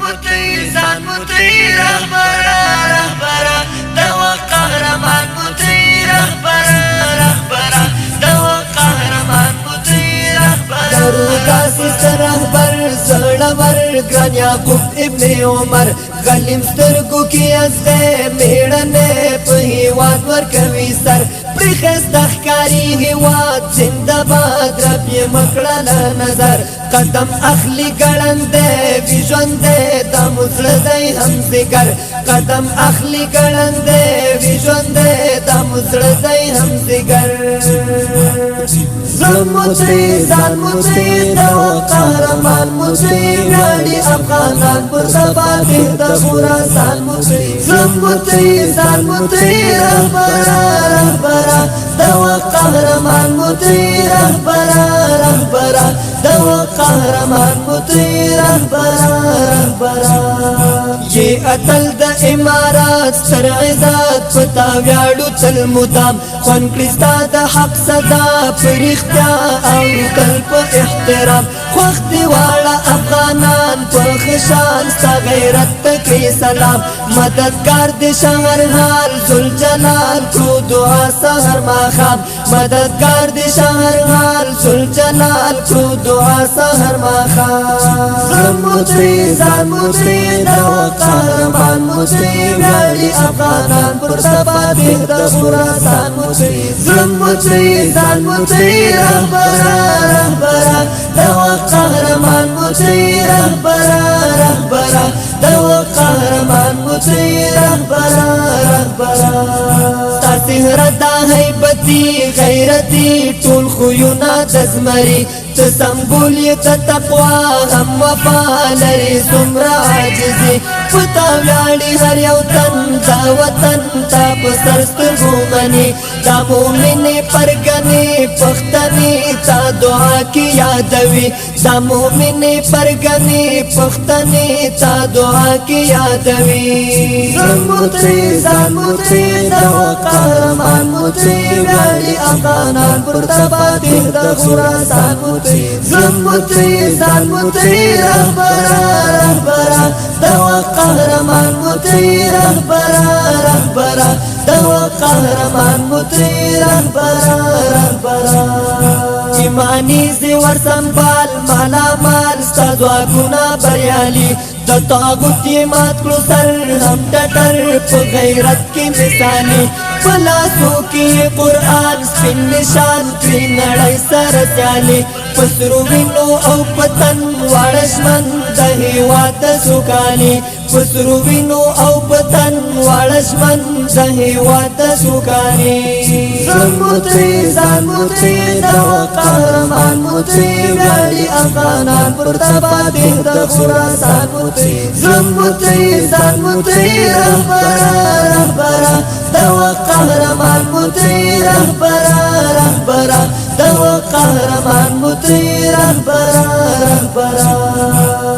مطيع زان مطيع رهبرا دوا قهرمان مطيع رهبرا دوا قهرمان مطيع رهبرا درودا سیستر رهبر زړور ګران یعقوب ابن عمر غلیم سترګو کې ازغه میړنه په هیواد ورکوي سر پرخسته ښکاري هیواد زنده باد رب یې مکړه نظر قدم اخلي ګړندی وي ژوندی دا مزړه دی هم ځیګر قدم اخلي ګړندی وي ژوندی دا مزړه دی هم ځیګر زړه مطیع ځان مطیع دا قهرمان مطیع ویاړي افغانان پر سبا دې د خراسان مطیع زړه مطیع ځان مطیع رهبرا دا قهرمان مطیع رهبرا دا قهرمان مطیع رهبرا یہ اتل د امارات سر عزت پتا ویاړو تل مدام خوان کړستا د حق صدا پرختیا او تل په احترام وخت واړه افغانان په خشان ستا غیرت تکي سلام مددگار د شهر حال ذل جلال کو دعا سحر ماخام مددگار د شهر حال ذل جلال کو دعا سحر ماخام زړه مطیع ځان مطیع دا قهرمان مطیع ویاړي افغانان پر سبا دې د خراسان مطیع زړه مطیع ځان مطیع رهبرا دا قهرمان مطیع رهبرا دا قهرمان مطیع رهبرا تاسهره دا هیبتی غیرتی ټول خویونه د زمري ته سمبول یې د تقوا هم وفا لري څومره عاجزي پتا ویاړي هر یو تن دا وطن تا په سر سترګو مني دا مومنې پرګنې پښتنې تا دعا کې یادوي دا مومنې پرګنې پښتنې تا دعا کې یادوي زړه مطیع ځان مطیع دا قهرمان مطیع ویاړي افغانان پر سبا دې د خراسان مطیع زړه مطیع ځان مطیع رهبرا دا قهرمان مطیع رهبرا دا قهرمان مطیع رهبرا ایمانی زیور سنبال مالا مال ستا دعاګونه بریالي د طاغوت یې مات کړو سر هم ټټر په غیرت کې مثالي په لاسو کې قرآن سپین نشان کړي نړۍ سره سیالي په سرو وینو او په تن واړه ژمن د هېواد د سوکالي په سرو وینو او په تن واړه ژمن د هېواد د سوکالي زړه مطیع ځان مطیع دا قهرمان مطیع ویاړي افغانان پر سبا دې د خراسان مطیع زړه مطیع ځان مطیع رهبرا دا قهرمان مطیع رهبرا دا قهرمان مطیع رهبرا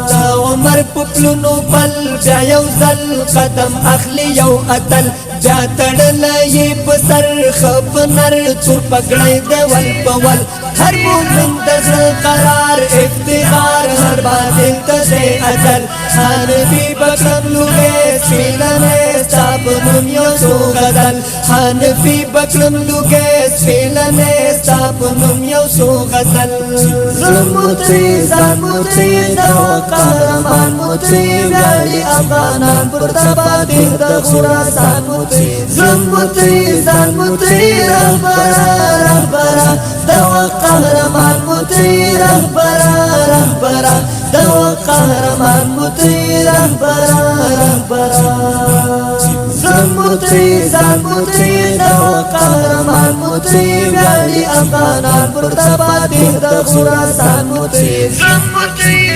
دا عمر پپلونو بل بیا یو ځل قدم اخلي یو اتل بیا تړلی په سر خپ نر تور پګړی د ول په ول هر مومن د زړه قرار افتخار هر باطل ته دی اجل حنفي بکرم لوګی سپېلنی ستا په نوم یو څو غزل حنفي بکرم لوګی سپېلنی ستا په نوم یو څو غزل زړه مطیع ځان مطیع دا قهرمان مطیع ویاړي افغانان پر سبا دې د خراسان مطیع زړه مطیع ځان مطیع رهبرا دا قهرمان مطیع رهبرا دا قهرمان مطیع رهبرا زړه مطیع ځان مطیع دا قهرمان مطیع ویاړي افغانان پر سبا دې د خراسان مطیع زړه مطیع